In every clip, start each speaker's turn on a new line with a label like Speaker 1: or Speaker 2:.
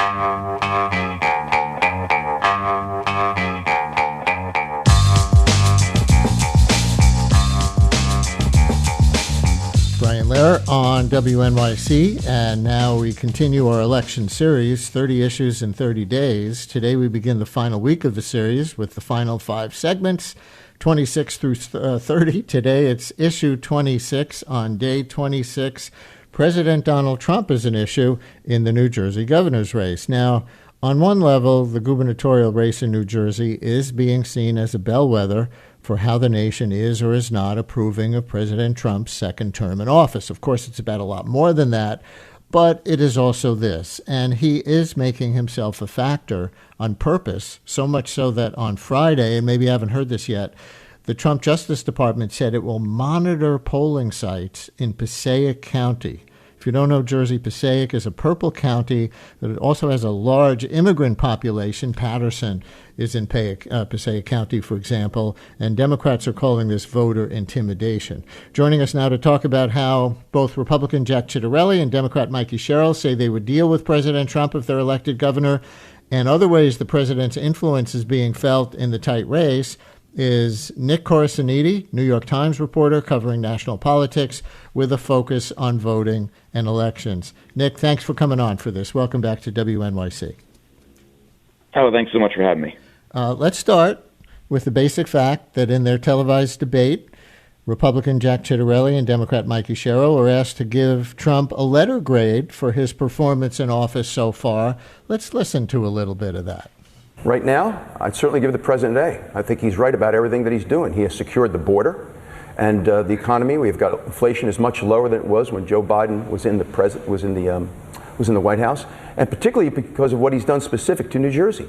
Speaker 1: Brian Lehrer on WNYC, and now we continue our election series, 30 issues in 30 days. Today we begin the final week of the series with the final 5 segments, 26 through 30. Today it's issue 26. On day 26, President Donald Trump is an issue in the New Jersey governor's race. Now, on one level, the gubernatorial race in New Jersey is being seen as a bellwether for how the nation is or is not approving of President Trump's second term in office. Of course, it's about a lot more than that, but it is also this. And he is making himself a factor on purpose, so much so that on Friday, and maybe you haven't heard this yet, the Trump Justice Department said it will monitor polling sites in Passaic County. If you don't know Jersey, Passaic is a purple county that also has a large immigrant population. Patterson is in Passaic County, for example, and Democrats are calling this voter intimidation. Joining us now to talk about how both Republican Jack Ciattarelli and Democrat Mikie Sherrill say they would deal with President Trump if they're elected governor, and other ways the president's influence is being felt in the tight race, is Nick Corasaniti, New York Times reporter covering national politics with a focus on voting and elections. Nick, thanks for coming on for this. Welcome back to WNYC.
Speaker 2: Oh, thanks so much for having me.
Speaker 1: Let's start with the basic fact that in their televised debate, Republican Jack Ciattarelli and Democrat Mikie Sherrill were asked to give Trump a letter grade for his performance in office so far. Let's listen to a little bit of that.
Speaker 3: Right now, I'd certainly give the president an A. I think he's right about everything that he's doing. He has secured the border and the economy. We've got inflation is much lower than it was when Joe Biden was in the White House, and particularly because of what he's done specific to New Jersey.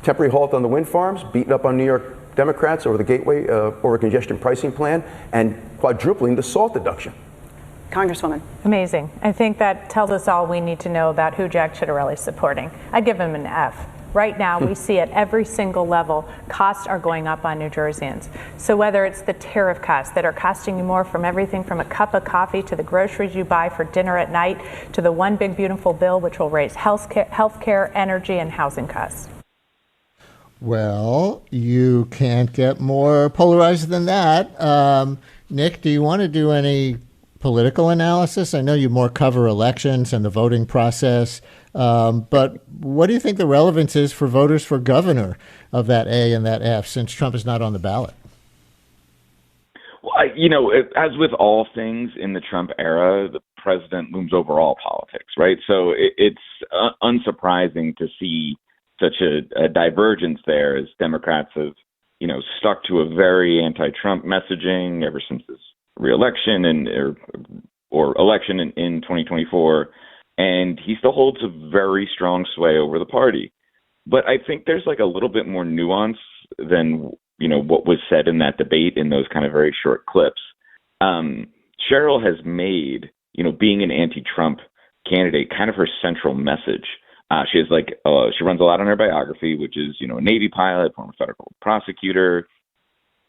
Speaker 3: Temporary halt on the wind farms, beating up on New York Democrats over the gateway over congestion pricing plan, and quadrupling the SALT deduction.
Speaker 4: Congresswoman.
Speaker 5: Amazing. I think that tells us all we need to know about who Jack Ciattarelli is supporting. I'd give him an F. Right now, we see at every single level, costs are going up on New Jerseyans. So whether it's the tariff costs that are costing you more from everything from a cup of coffee to the groceries you buy for dinner at night to the one big beautiful bill which will raise health care, energy, and housing costs.
Speaker 1: Well, you can't get more polarized than that. Nick, do you want to do any political analysis? I know you more cover elections and the voting process, but what do you think the relevance is for voters for governor of that A and that F since Trump is not on the ballot?
Speaker 2: Well, as with all things in the Trump era, the president looms over all politics, right? So it's unsurprising to see such a divergence there as Democrats have, stuck to a very anti-Trump messaging ever since his re-election or election in 2024. And he still holds a very strong sway over the party. But I think there's like a little bit more nuance than, what was said in that debate in those kind of very short clips. Sherrill has made, being an anti-Trump candidate kind of her central message. She runs a lot on her biography, which is, a Navy pilot, former federal prosecutor,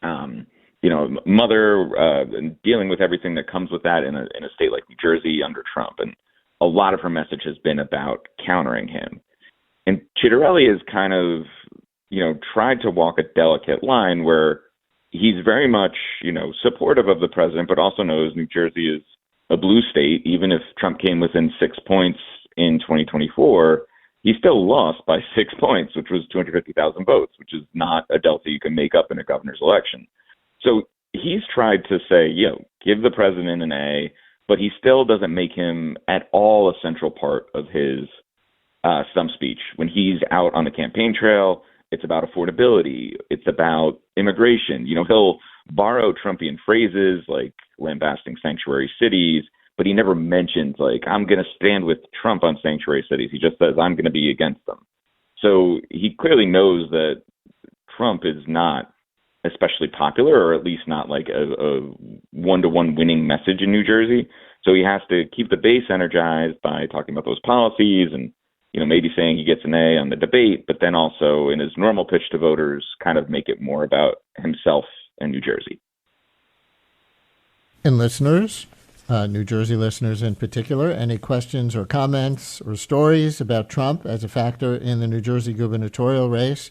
Speaker 2: mother, and dealing with everything that comes with that in a state like New Jersey under Trump. And a lot of her message has been about countering him. And Ciattarelli has kind of, tried to walk a delicate line where he's very much, supportive of the president, but also knows New Jersey is a blue state. Even if Trump came within 6 points in 2024, he still lost by 6 points, which was 250,000 votes, which is not a delta you can make up in a governor's election. So he's tried to say, give the president an A, but he still doesn't make him at all a central part of his stump speech. When he's out on the campaign trail, it's about affordability. It's about immigration. He'll borrow Trumpian phrases like lambasting sanctuary cities, but he never mentions, I'm going to stand with Trump on sanctuary cities. He just says, I'm going to be against them. So he clearly knows that Trump is not especially popular, or at least not like a one-to-one winning message in New Jersey. So he has to keep the base energized by talking about those policies and, maybe saying he gets an A on the debate, but then also in his normal pitch to voters, kind of make it more about himself and New Jersey.
Speaker 1: And listeners, New Jersey listeners in particular. Any questions or comments or stories about Trump as a factor in the New Jersey gubernatorial race?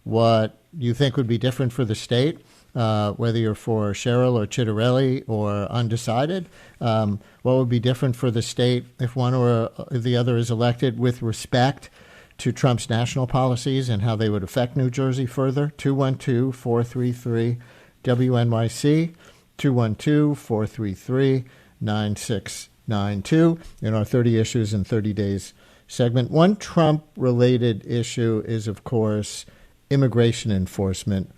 Speaker 1: What you think would be different for the state, whether you're for Sherrill or Ciattarelli or undecided? What would be different for the state if one or the other is elected with respect to Trump's national policies and how they would affect New Jersey further? 212-433-WNYC, 212-433-9692 in our 30 Issues in 30 Days segment. One Trump-related issue is, of course, immigration enforcement.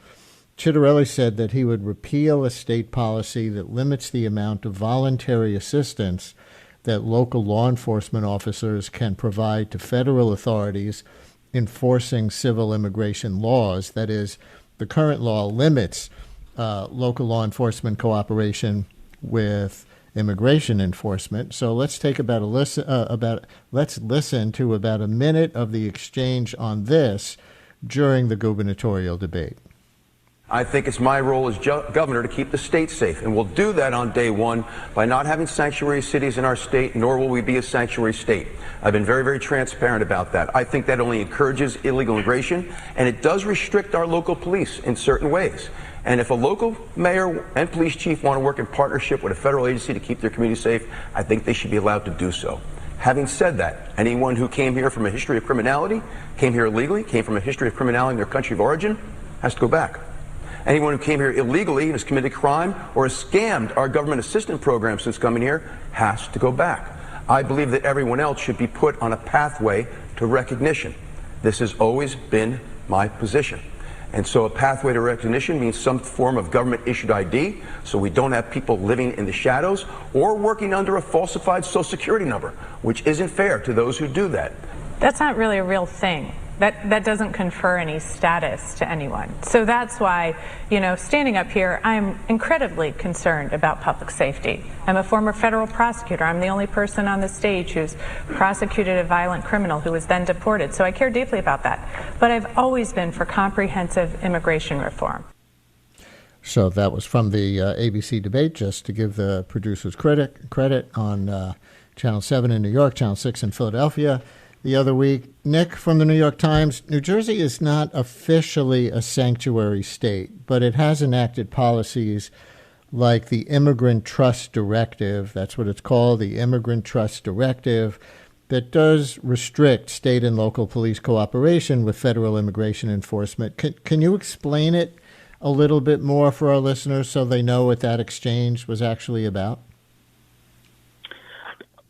Speaker 1: Ciattarelli said that he would repeal a state policy that limits the amount of voluntary assistance that local law enforcement officers can provide to federal authorities enforcing civil immigration laws. That is, the current law limits local law enforcement cooperation with immigration enforcement. So let's take let's listen to about a minute of the exchange on this during the gubernatorial debate.
Speaker 3: I think it's my role as governor to keep the state safe, and we'll do that on day one by not having sanctuary cities in our state, nor will we be a sanctuary state. I've been very, very transparent about that. I think that only encourages illegal immigration, and it does restrict our local police in certain ways. And if a local mayor and police chief want to work in partnership with a federal agency to keep their community safe, I think they should be allowed to do so. Having said that, anyone who came here from a history of criminality, came here illegally, came from a history of criminality in their country of origin, has to go back. Anyone who came here illegally and has committed crime or has scammed our government assistance program since coming here has to go back. I believe that everyone else should be put on a pathway to recognition. This has always been my position. And so a pathway to recognition means some form of government-issued ID, so we don't have people living in the shadows or working under a falsified Social Security number, which isn't fair to those who do that.
Speaker 5: That's not really a real thing. That doesn't confer any status to anyone. So that's why, standing up here, I'm incredibly concerned about public safety. I'm a former federal prosecutor. I'm the only person on the stage who's prosecuted a violent criminal who was then deported. So I care deeply about that. But I've always been for comprehensive immigration reform.
Speaker 1: So that was from the ABC debate, just to give the producers credit on Channel 7 in New York, Channel 6 in Philadelphia. The other week, Nick from the New York Times, New Jersey is not officially a sanctuary state, but it has enacted policies like the Immigrant Trust Directive, that's what it's called, the Immigrant Trust Directive, that does restrict state and local police cooperation with federal immigration enforcement. Can you explain it a little bit more for our listeners so they know what that exchange was actually about?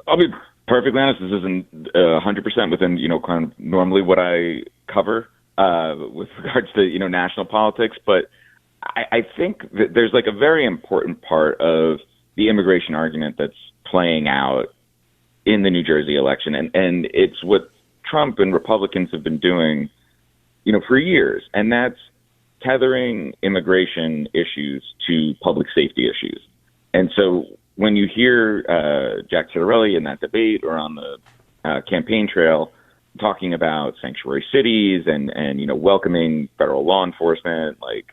Speaker 2: I'll be perfectly honest, this isn't 100% within, kind of normally what I cover with regards to, national politics. But I think that there's like a very important part of the immigration argument that's playing out in the New Jersey election. And it's what Trump and Republicans have been doing, for years. And that's tethering immigration issues to public safety issues. And so when you hear Jack Ciattarelli in that debate or on the campaign trail talking about sanctuary cities and welcoming federal law enforcement like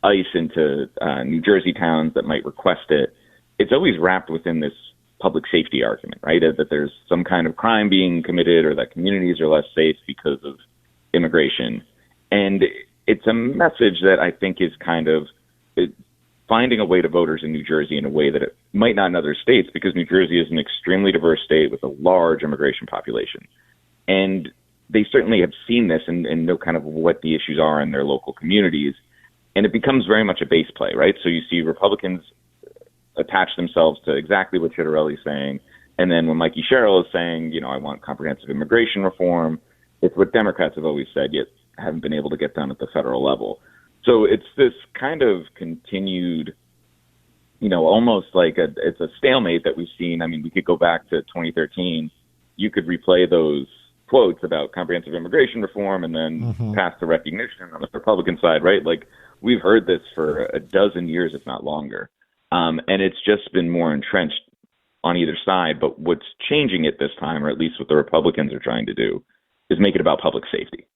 Speaker 2: ICE into New Jersey towns that might request it, it's always wrapped within this public safety argument, right? That there's some kind of crime being committed or that communities are less safe because of immigration. And it's a message that I think is kind of finding a way to voters in New Jersey in a way that it might not in other states, because New Jersey is an extremely diverse state with a large immigration population. And they certainly have seen this and know kind of what the issues are in their local communities. And it becomes very much a base play, right? So you see Republicans attach themselves to exactly what Ciattarelli is saying. And then when Mikie Sherrill is saying, I want comprehensive immigration reform, it's what Democrats have always said, yet haven't been able to get done at the federal level. So it's this kind of continued, almost like it's a stalemate that we've seen. I mean, we could go back to 2013. You could replay those quotes about comprehensive immigration reform and then pass the recognition on the Republican side, right? Like, we've heard this for a dozen years, if not longer. And it's just been more entrenched on either side. But what's changing it this time, or at least what the Republicans are trying to do, is make it about public safety.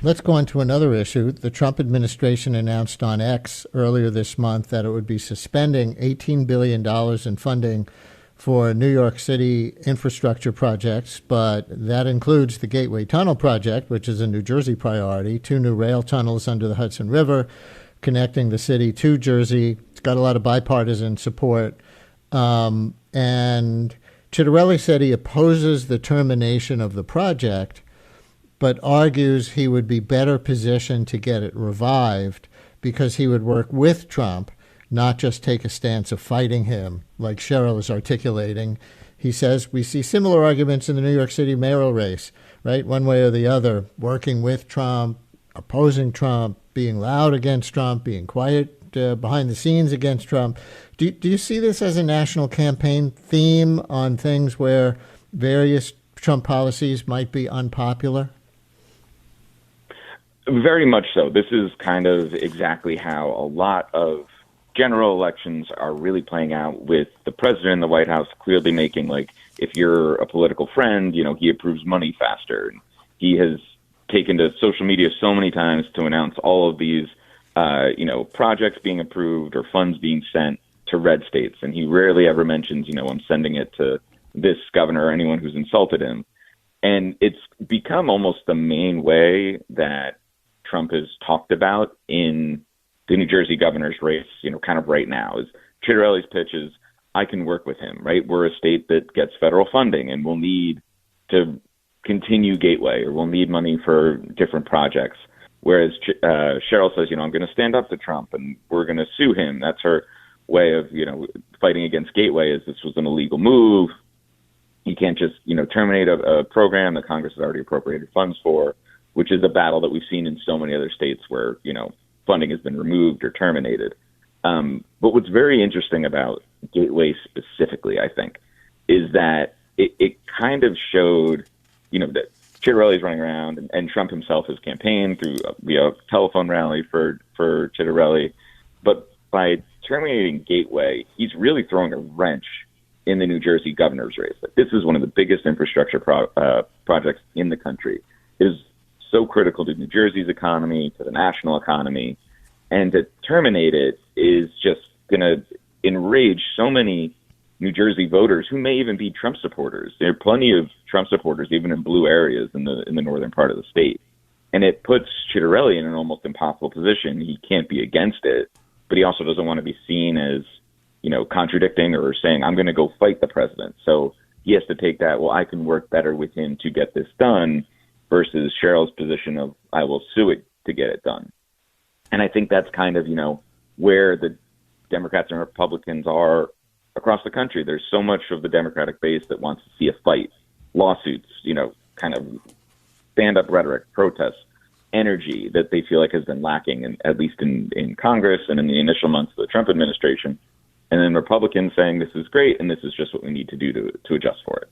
Speaker 1: Let's go on to another issue. The Trump administration announced on X earlier this month that it would be suspending $18 billion in funding for New York City infrastructure projects, but that includes the Gateway Tunnel project, which is a New Jersey priority, 2 new rail tunnels under the Hudson River connecting the city to Jersey. It's got a lot of bipartisan support. And Ciattarelli said he opposes the termination of the project, but argues he would be better positioned to get it revived because he would work with Trump, not just take a stance of fighting him, like Sherrill is articulating. He says, we see similar arguments in the New York City mayoral race, right? One way or the other, working with Trump, opposing Trump, being loud against Trump, being quiet behind the scenes against Trump. Do you see this as a national campaign theme on things where various Trump policies might be unpopular?
Speaker 2: Very much so. This is kind of exactly how a lot of general elections are really playing out, with the president in the White House clearly making, like, if you're a political friend, he approves money faster. He has taken to social media so many times to announce all of these, projects being approved or funds being sent to red states. And he rarely ever mentions, I'm sending it to this governor or anyone who's insulted him. And it's become almost the main way that Trump has talked about in the New Jersey governor's race, kind of right now. Is Ciattarelli's pitch is, I can work with him, right? We're a state that gets federal funding and we'll need to continue Gateway, or we'll need money for different projects. Whereas Sherrill says, I'm going to stand up to Trump and we're going to sue him. That's her way of, fighting against Gateway, is this was an illegal move. You can't just, terminate a program that Congress has already appropriated funds for, which is a battle that we've seen in so many other states where, funding has been removed or terminated. But what's very interesting about Gateway specifically, I think, is that it kind of showed, that Ciattarelli's running around, and Trump himself has campaigned through via telephone rally for Ciattarelli. But by terminating Gateway, he's really throwing a wrench in the New Jersey governor's race. Like, this is one of the biggest infrastructure projects in the country. It is so critical to New Jersey's economy, to the national economy, and to terminate it is just going to enrage so many New Jersey voters who may even be Trump supporters. There are plenty of Trump supporters even in blue areas in the northern part of the state, and it puts Ciattarelli in an almost impossible position. He can't be against it, but he also doesn't want to be seen as contradicting or saying, I'm going to go fight the president. So he has to take that, well, I can work better with him to get this done, versus Sherrill's position of, I will sue it to get it done. And I think that's kind of, where the Democrats and Republicans are across the country. There's so much of the Democratic base that wants to see a fight, lawsuits, kind of stand-up rhetoric, protests, energy that they feel like has been lacking, at least in Congress and in the initial months of the Trump administration. And then Republicans saying this is great and this is just what we need to do to adjust for it.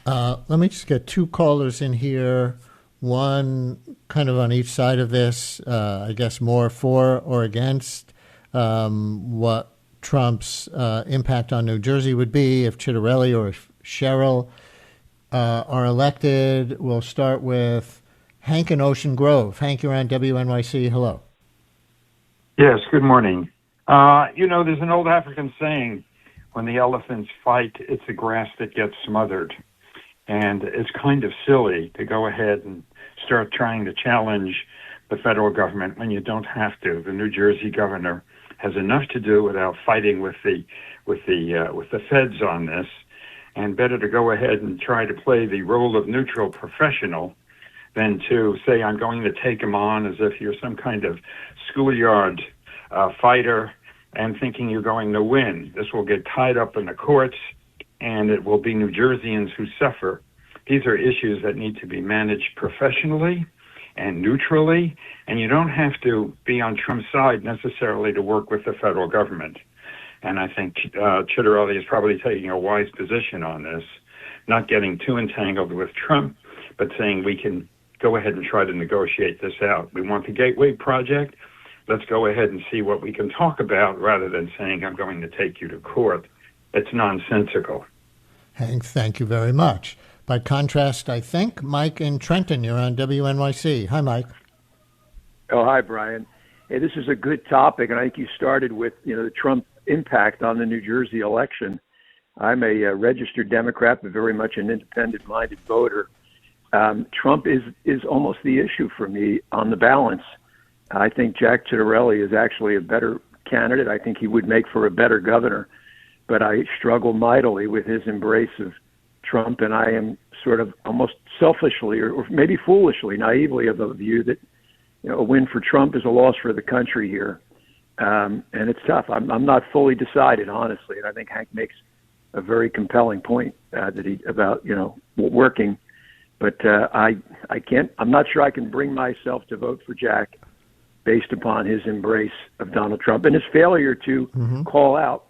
Speaker 1: Let me just get 2 callers in here, one kind of on each side of this, I guess more for or against what Trump's impact on New Jersey would be if Ciattarelli or if Sherrill are elected. We'll start with Hank in Ocean Grove. Hank, you're on WNYC. Hello.
Speaker 4: Yes, good morning. There's an old African saying, when the elephants fight, it's the grass that gets smothered. And it's kind of silly to go ahead and start trying to challenge the federal government when you don't have to. The New Jersey governor has enough to do without fighting with the feds on this, and better to go ahead and try to play the role of neutral professional than to say, I'm going to take him on as if you're some kind of schoolyard fighter and thinking you're going to win. This will get tied up in the courts, and it will be New Jerseyans who suffer. These are issues that need to be managed professionally and neutrally, and you don't have to be on Trump's side necessarily to work with the federal government. And I think Ciattarelli is probably taking a wise position on this, not getting too entangled with Trump, but saying we can go ahead and try to negotiate this out. We want the Gateway project. Let's go ahead and see what we can talk about, rather than saying, I'm going to take you to court. It's nonsensical.
Speaker 1: Hank, thank you very much. By contrast, I think, Mike in Trenton, you're on WNYC. Hi, Mike.
Speaker 6: Oh, hi, Brian. Hey, this is a good topic, and I think you started with, the Trump impact on the New Jersey election. I'm a registered Democrat, but very much an independent-minded voter. Trump is almost the issue for me on the balance. I think Jack Ciattarelli is actually a better candidate. I think he would make for a better governor, but I struggle mightily with his embrace of Trump, and I am sort of almost selfishly or maybe foolishly, naively of the view that a win for Trump is a loss for the country here. And it's tough. I'm not fully decided, honestly, and I think Hank makes a very compelling point about working. But I can't. I'm not sure I can bring myself to vote for Jack based upon his embrace of Donald Trump and his failure to call out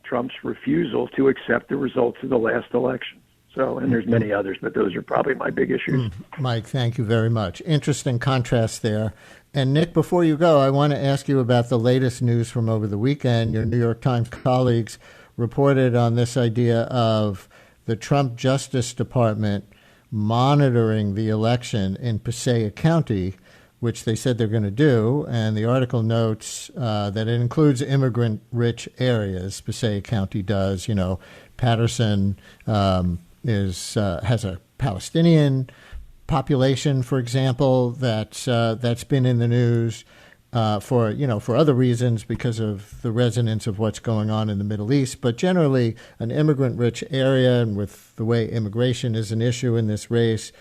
Speaker 6: Trump's refusal to accept the results of the last election. So, and there's many others, but those are probably my big issues.
Speaker 1: Mike, thank you very much. Interesting contrast there. And Nick, before you go, I want to ask you about the latest news from over the weekend. Your New York Times colleagues reported on this idea of the Trump Justice Department monitoring the election in Passaic County, which they said they're going to do. And the article notes that it includes immigrant-rich areas. Passaic County does. Patterson has a Palestinian population, for example, that's been in the news for other reasons because of the resonance of what's going on in the Middle East, but generally an immigrant-rich area, and with the way immigration is an issue in this race.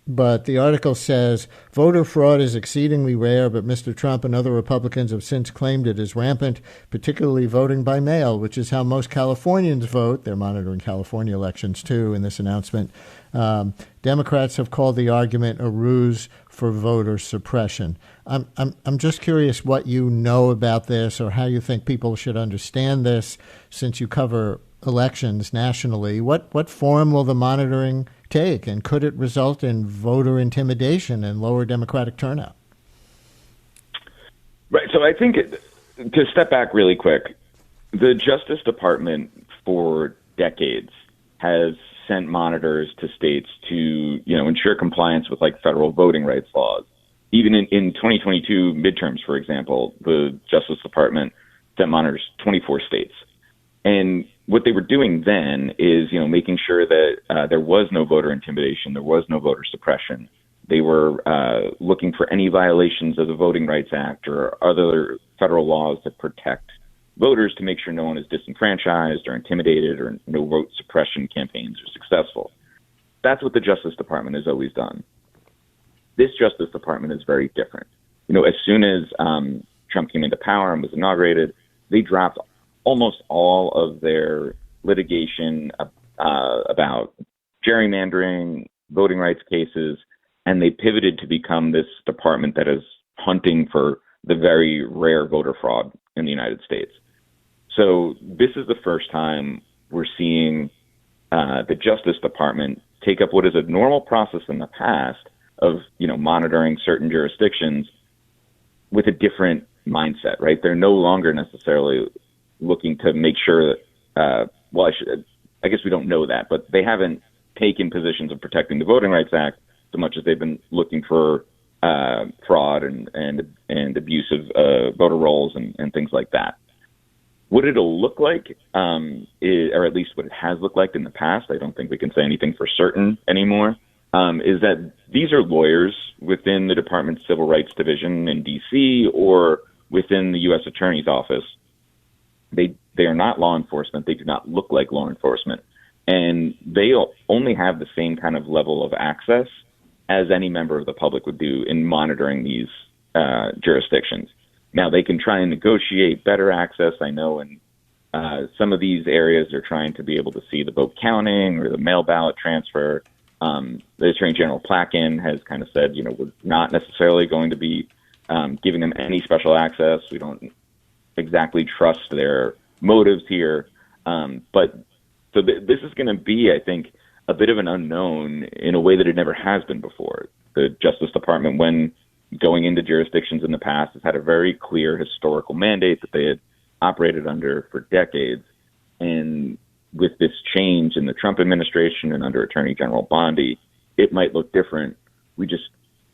Speaker 1: But the article says, voter fraud is exceedingly rare, but Mr. Trump and other Republicans have since claimed it is rampant, particularly voting by mail, which is how most Californians vote. They're monitoring California elections, too, in this announcement. Democrats have called the argument a ruse for voter suppression. I'm just curious what you know about this or how you think people should understand this, since you cover elections nationally. What form will the monitoring take, and could it result in voter intimidation and lower Democratic turnout?
Speaker 2: Right. So I think to step back really quick, the Justice Department for decades has sent monitors to states to, ensure compliance with federal voting rights laws. Even in 2022 midterms, for example, the Justice Department sent monitors to 24 states. And what they were doing then is, making sure that there was no voter intimidation, there was no voter suppression. They were looking for any violations of the Voting Rights Act or other federal laws that protect voters to make sure no one is disenfranchised or intimidated or no vote suppression campaigns are successful. That's what the Justice Department has always done. This Justice Department is very different. As soon as Trump came into power and was inaugurated, they dropped almost all of their litigation about gerrymandering, voting rights cases, and they pivoted to become this department that is hunting for the very rare voter fraud in the United States. So this is the first time we're seeing the Justice Department take up what is a normal process in the past of, monitoring certain jurisdictions with a different mindset, right? They're no longer necessarily looking to make sure that, I guess we don't know that, but they haven't taken positions of protecting the Voting Rights Act so much as they've been looking for fraud and abuse of voter rolls and things like that. What it'll look like, or at least what it has looked like in the past, I don't think we can say anything for certain anymore, is that these are lawyers within the Department's Civil Rights Division in D.C. or within the U.S. Attorney's Office. They are not law enforcement. They do not look like law enforcement. And they only have the same kind of level of access as any member of the public would do in monitoring these jurisdictions. Now, they can try and negotiate better access. I know in some of these areas they're trying to be able to see the vote counting or the mail ballot transfer. The Attorney General Plakin has kind of said, we're not necessarily going to be giving them any special access. We don't exactly trust their motives here. But this is going to be, I think, a bit of an unknown in a way that it never has been before. The Justice Department, when going into jurisdictions in the past, has had a very clear historical mandate that they had operated under for decades. And with this change in the Trump administration and under Attorney General Bondi, it might look different. We just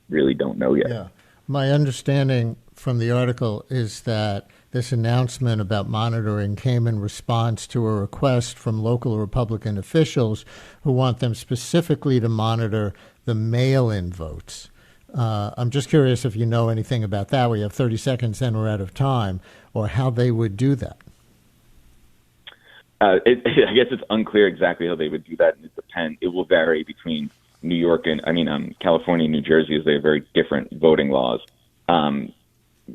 Speaker 2: really don't know yet.
Speaker 1: Yeah. My understanding from the article is that this announcement about monitoring came in response to a request from local Republican officials who want them specifically to monitor the mail-in votes. I'm just curious if you know anything about that. We have 30 seconds, then we're out of time, or how they would do that.
Speaker 2: I guess it's unclear exactly how they would do that, and it will vary between New York and California and New Jersey, as they have very different voting laws.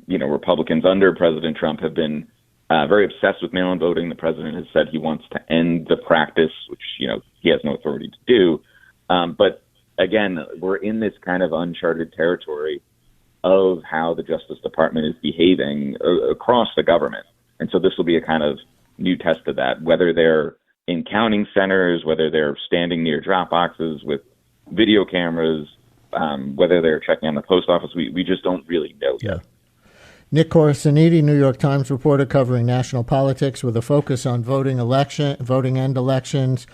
Speaker 2: Republicans under President Trump have been very obsessed with mail-in voting. The president has said he wants to end the practice, which he has no authority to do. But again, we're in this kind of uncharted territory of how the Justice Department is behaving across the government, and so this will be a kind of new test of that. Whether they're in counting centers, whether they're standing near drop boxes with video cameras, whether they're checking on the post office, we just don't really know yet.
Speaker 1: Nick Corasaniti, New York Times reporter covering national politics with a focus on voting and elections,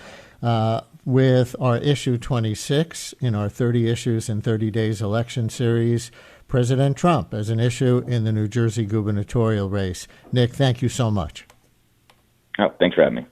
Speaker 1: with our issue 26 in our 30 Issues in 30 Days election series, President Trump as an issue in the New Jersey gubernatorial race. Nick, thank you so much.
Speaker 2: Oh, thanks for having me.